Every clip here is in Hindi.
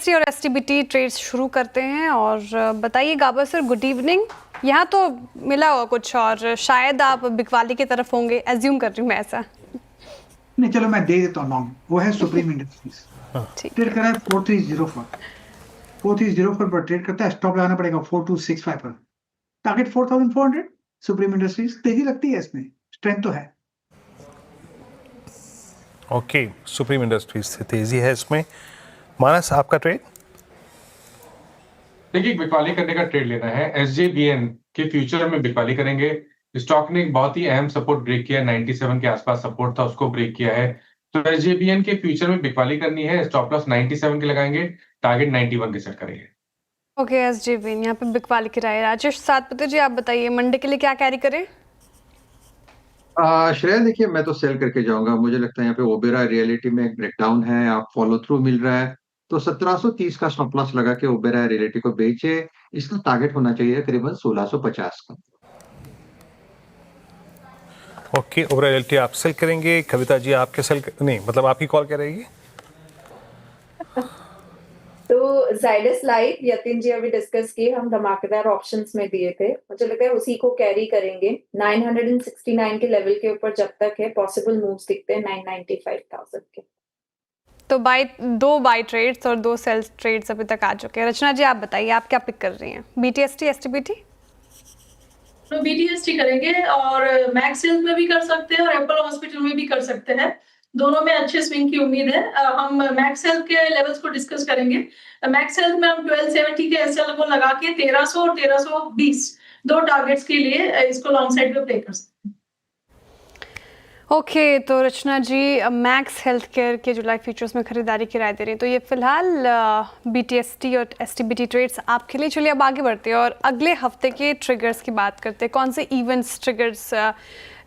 BTST और STBT ट्रेड्स शुरू करते हैं। और बताइए गाबर सर, गुड इवनिंग। यहाँ तो मिला हुआ कुछ और शायद आप बिकवाली की तरफ होंगे, एज्यूम कर रही हूँ मैं ऐसा। नहीं, चलो मैं दे देता हूँ नाम। वो है सुप्रीम इंडस्ट्रीज। ठीक ट्रेड है। कर रहा है 4304 पर ट्रेड करता है। स्टॉप लगाना पड़ेगा 4265 पर। टारगेट 4400। सुप्रीम इंडस्ट्रीज तेजी लगती है, इसमें स्ट्रेंथ तो है। ओके, सुप्रीम इंडस्ट्रीज से तेजी है इसमें। मानस, आपका ट्रेड? देखिए, बिकवाली करने का ट्रेड लेना है। SJVN के फ्यूचर में बिकवाली करेंगे। स्टॉक ने एक बहुत ही अहम सपोर्ट ब्रेक किया, 97 के आसपास सपोर्ट था, उसको ब्रेक किया है। तो SJVN के फ्यूचर में बिकवाली करनी है। स्टॉप लॉस 97 के लगाएंगे, टारगेट 91 के सेट करेंगे। ओके, SJVN यहाँ पे बिकवाली की राय। राजेश सातपथे जी, आप बताइए मंडे के लिए क्या कैरी करें? श्रेया, देखिए मैं तो सेल करके जाऊंगा। मुझे लगता है यहाँ पे ओबेरा रियलिटी में एक ब्रेकडाउन है, आप फॉलो थ्रू मिल रहा है, तो 1730 का स्टॉप लॉस लगा के ओबेरा रियलिटी को बेचे। इसका टारगेट होना चाहिए करीबन 1650 का। ओके, ओवरऑल रियल्टी आप सेल करेंगे। कविता जी, आपके सेल नहीं, मतलब आपकी कॉल क्या रहेगी? तो जाइडस लाइफ यतिन जी अभी डिस्कस किए, हम धमाकेदार ऑप्शंस में दिए थे, मुझे लगता है उसी को कैरी करेंगे। 969 के लेवल के ऊपर जब तक है, पॉसिबल मूव्स दिखते हैं 995,000 के। तो दो बाई ट्रेड्स और 2 सेल ट्रेड्स अभी तक आ चुके हैं। रचना जी, आप बताइए आप क्या पिक कर रही हैं? BTST STBT? तो BTST करेंगे और मैक्स हेल्थ में भी कर सकते हैं और एप्पल हॉस्पिटल में भी कर सकते हैं। दोनों में अच्छे स्विंग की उम्मीद है। हम मैक्स हेल्थ के लेवल्स को डिस्कस करेंगे। मैक्स हेल्थ में हम 1270 के SL को लगा के 1300 और 1320 दो टारगेट्स के लिए इसको लॉन्ग साइड पे प्ले कर सकते हैं। ओके, तो रचना जी मैक्स हेल्थ केयर के जुलाई फ्यूचर्स में खरीदारी की राय दे रही हैं। तो ये फिलहाल BTST और STBT ट्रेड्स आपके लिए। चलिए अब आगे बढ़ते हैं और अगले हफ्ते के ट्रिगर्स की बात करते हैं। कौन से इवेंट्स, ट्रिगर्स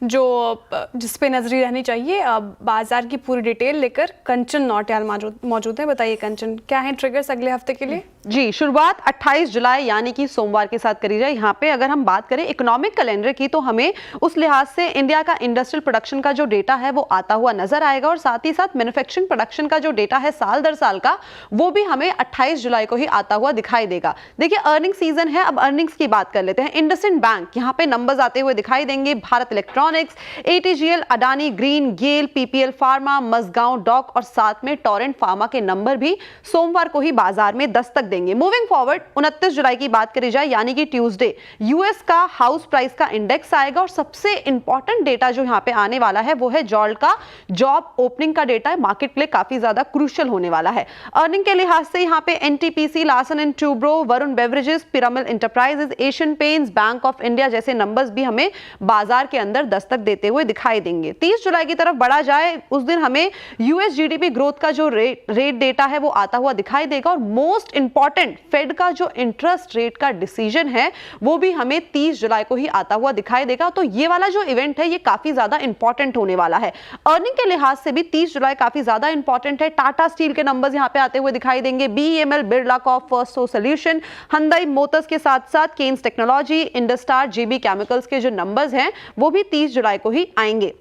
जिस पे नजरी रहनी चाहिए। बाजार की पूरी डिटेल लेकर कंचन नौटियाल मौजूद है। बताइए कंचन, क्या है ट्रिगर्स अगले हफ्ते के लिए? जी, शुरुआत 28 जुलाई यानी कि सोमवार के साथ करी जाए। यहाँ पे अगर हम बात करें इकोनॉमिक कैलेंडर की, तो हमें उस लिहाज से इंडिया का इंडस्ट्रियल प्रोडक्शन का जो डेटा है वो आता हुआ नजर आएगा, और साथ ही साथ मैन्युफैक्चरिंग प्रोडक्शन का जो डेटा है साल दर साल का, वो भी हमें 28 जुलाई को ही आता हुआ दिखाई देगा। देखिए, अर्निंग सीजन है, अब अर्निंग्स की बात कर लेते हैं। इंडसइंड बैंक, यहाँ पे नंबर्स आते हुए दिखाई देंगे। Bharat Electronics, ATGL, Adani Green, GAIL, PPL Pharma, Mazagon Dock और साथ में टोरेंट फार्मा के नंबर भी सोमवार को ही बाजार में दस्तक देंगे। मूविंग फॉरवर्ड 29 जुलाई की बात करी जाए यानी कि ट्यूसडे, यूएस का हाउस प्राइस का इंडेक्स आएगा, और सबसे इंपॉर्टेंट डेटा जो यहां पे आने वाला है वो है जॉल्ट का जॉब ओपनिंग का डेटा है। मार्केट के लिए काफी ज्यादा क्रूशियल होने वाला है। अर्निंग के लिहाज से यहां पे NTPC, Larsen and Toubro, Varun beverages, Piramal enterprises, Asian paints, bank of India जैसे नंबर्स भी हमें बाजार के अंदर दस्तक देते हुए दिखाई देंगे। 30 जुलाई की तरफ बढ़ा जाए, उस दिन हमें US GDP ग्रोथ का जो रेट डेटा है वो आता हुआ दिखाई देगा, और मोस्ट इंपॉर्टेंट फेड का जो इंटरेस्ट रेट का डिसीजन है वो भी हमें 30 जुलाई को ही आता हुआ दिखाई देगा। तो ये वाला जो इवेंट है ये काफी ज्यादा इंपॉर्टेंट होने वाला है। अर्निंग के लिहाज से भी 30 जुलाई काफी ज्यादा इंपॉर्टेंट है। टाटा स्टील के नंबर्स यहां पे आते हुए दिखाई देंगे। BEML, Birla Corp, first source solution, hyundai Motors के साथ साथ केन्स टेक्नोलॉजी, इंडस्टार, JB केमिकल्स के जो नंबर्स हैं वो भी 30 जुलाई को ही आएंगे।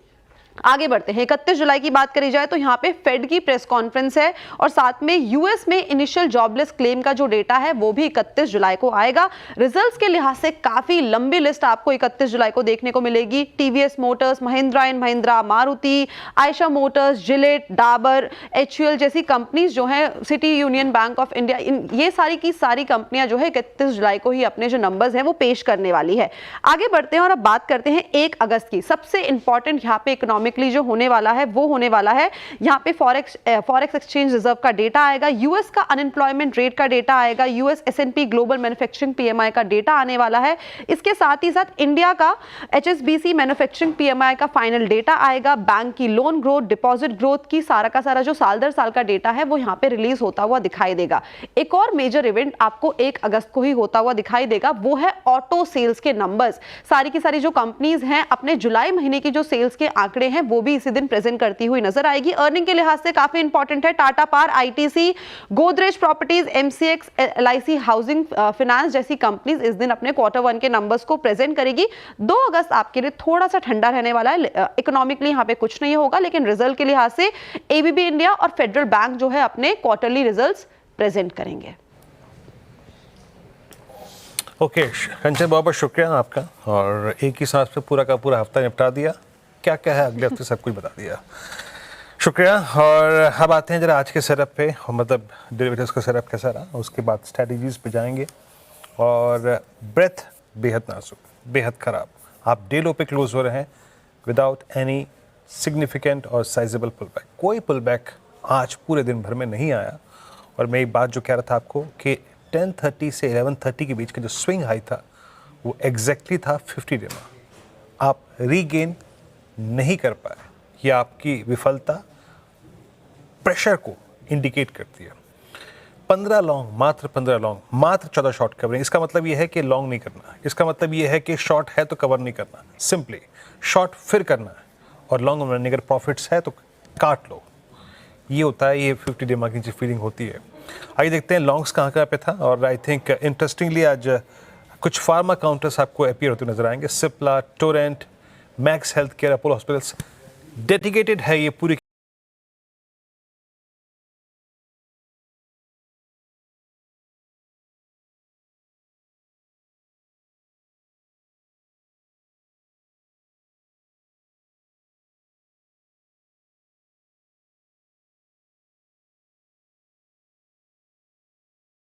आगे बढ़ते हैं। 31 जुलाई की बात करी जाए तो यहाँ पे फेड की प्रेस कॉन्फ्रेंस है, और साथ में यूएस में इनिशियल जॉबलेस क्लेम का जो डेटा है वो भी 31 जुलाई को आएगा। रिजल्ट्स के लिहाज से काफी लंबी लिस्ट आपको 31 जुलाई को देखने को मिलेगी। TVS Motors, Mahindra and Mahindra, Maruti, Ayesha Motors, Gillette, Dabur, HUL जैसी कंपनीज जो है, city union bank of India, ये सारी की सारी कंपनियां जो है 31 जुलाई को ही अपने जो नंबर्स हैं वो पेश करने वाली है। आगे बढ़ते हैं और अब बात करते हैं 1 अगस्त की। सबसे इंपॉर्टेंट यहाँ पे इकोनॉमिकली जो होने वाला है वो होने वाला है यहाँ पे फॉरेक्स एक्सचेंज रिजर्व का डेटा आएगा, यूएस का अनएम्प्लॉयमेंट रेट का डेटा आएगा, US S&P global manufacturing PMI का डेटा आने वाला है। इसके साथ ही साथ इंडिया का HSBC मैन्युफैक्चरिंग PMI का फाइनल डेटा आएगा। बैंक की लोन ग्रोथ, डिपॉजिट ग्रोथ की सारा का सारा जो साल दर साल का डेटा है वो यहाँ पे रिलीज होता हुआ दिखाई देगा। एक और मेजर इवेंट आपको 1 अगस्त को ही होता हुआ दिखाई देगा, वो है ऑटो सेल्स के नंबर्स। सारी की सारी जो कंपनीज हैं अपने जुलाई महीने की जो सेल्स के आंकड़े हैं वो भी इसी दिन प्रेजेंट करती हुई नजर आएगी। अर्निंग के लिहाज से काफी इंपॉर्टेंट है। Tata power, ITC, Godrej properties, MCX, LIC housing finance जैसी कंपनीज इस दिन अपने Q1 के नंबर्स को प्रेजेंट करेगी। 2 अगस्त आपके लिए थोड़ा सा ठंडा रहने वाला है। इकोनॉमिकली यहाँ पे कुछ नहीं होगा, लेकिन रिजल्ट के लिहाज से ABB इंडिया और फेडरल बैंक जो है अपने क्वार्टरली रिजल्ट्स प्रेजेंट करेंगे। ओके कंचन, बहुत बहुत शुक्रिया आपका, और एक ही सांस पे पूरा का पूरा हफ्ता निपटा दिया, क्या क्या है अगले हफ्ते सब कुछ बता दिया, शुक्रिया। और अब आते हैं जरा आज के सेटअप पे, मतलब डेरिवेटिव्स का सेटअप कैसा रहा, उसके बाद स्ट्रैटेजीज पे जाएंगे। और ब्रेथ बेहद नाजुक, बेहद ख़राब, आप डे लो पे क्लोज हो रहे हैं विदाउट एनी सिग्निफिकेंट और साइजेबल पुल बैक। कोई पुल बैक आज पूरे दिन भर में नहीं आया। और मैं एक बात जो कह रहा था आपको कि 10:30 से 11:30 के बीच का जो स्विंग हाई था वो एग्जैक्टली था 50 डेमा। आप रीगेन नहीं कर पाए, ये आपकी विफलता प्रेशर को इंडिकेट करती है। 15 लॉन्ग, मात्र 15 लॉन्ग, मात्र 14 शॉर्ट कवरिंग। इसका मतलब ये है कि लॉन्ग नहीं करना, इसका मतलब ये है कि शॉर्ट है तो कवर नहीं करना, सिंपली शॉर्ट फिर करना है, और लॉन्ग में अगर प्रॉफिट्स है तो काट लो। ये होता है, ये 50 डे मार्किंग की फीलिंग होती है। आइए देखते हैं लॉन्ग्स कहाँ पे था। और आई थिंक इंटरेस्टिंगली आज कुछ फार्मा काउंटर्स आपको अपीयर होते नजर आएंगे। Cipla, Torrent, max health care, Apollo hospitals. Dedicated है ये पूरी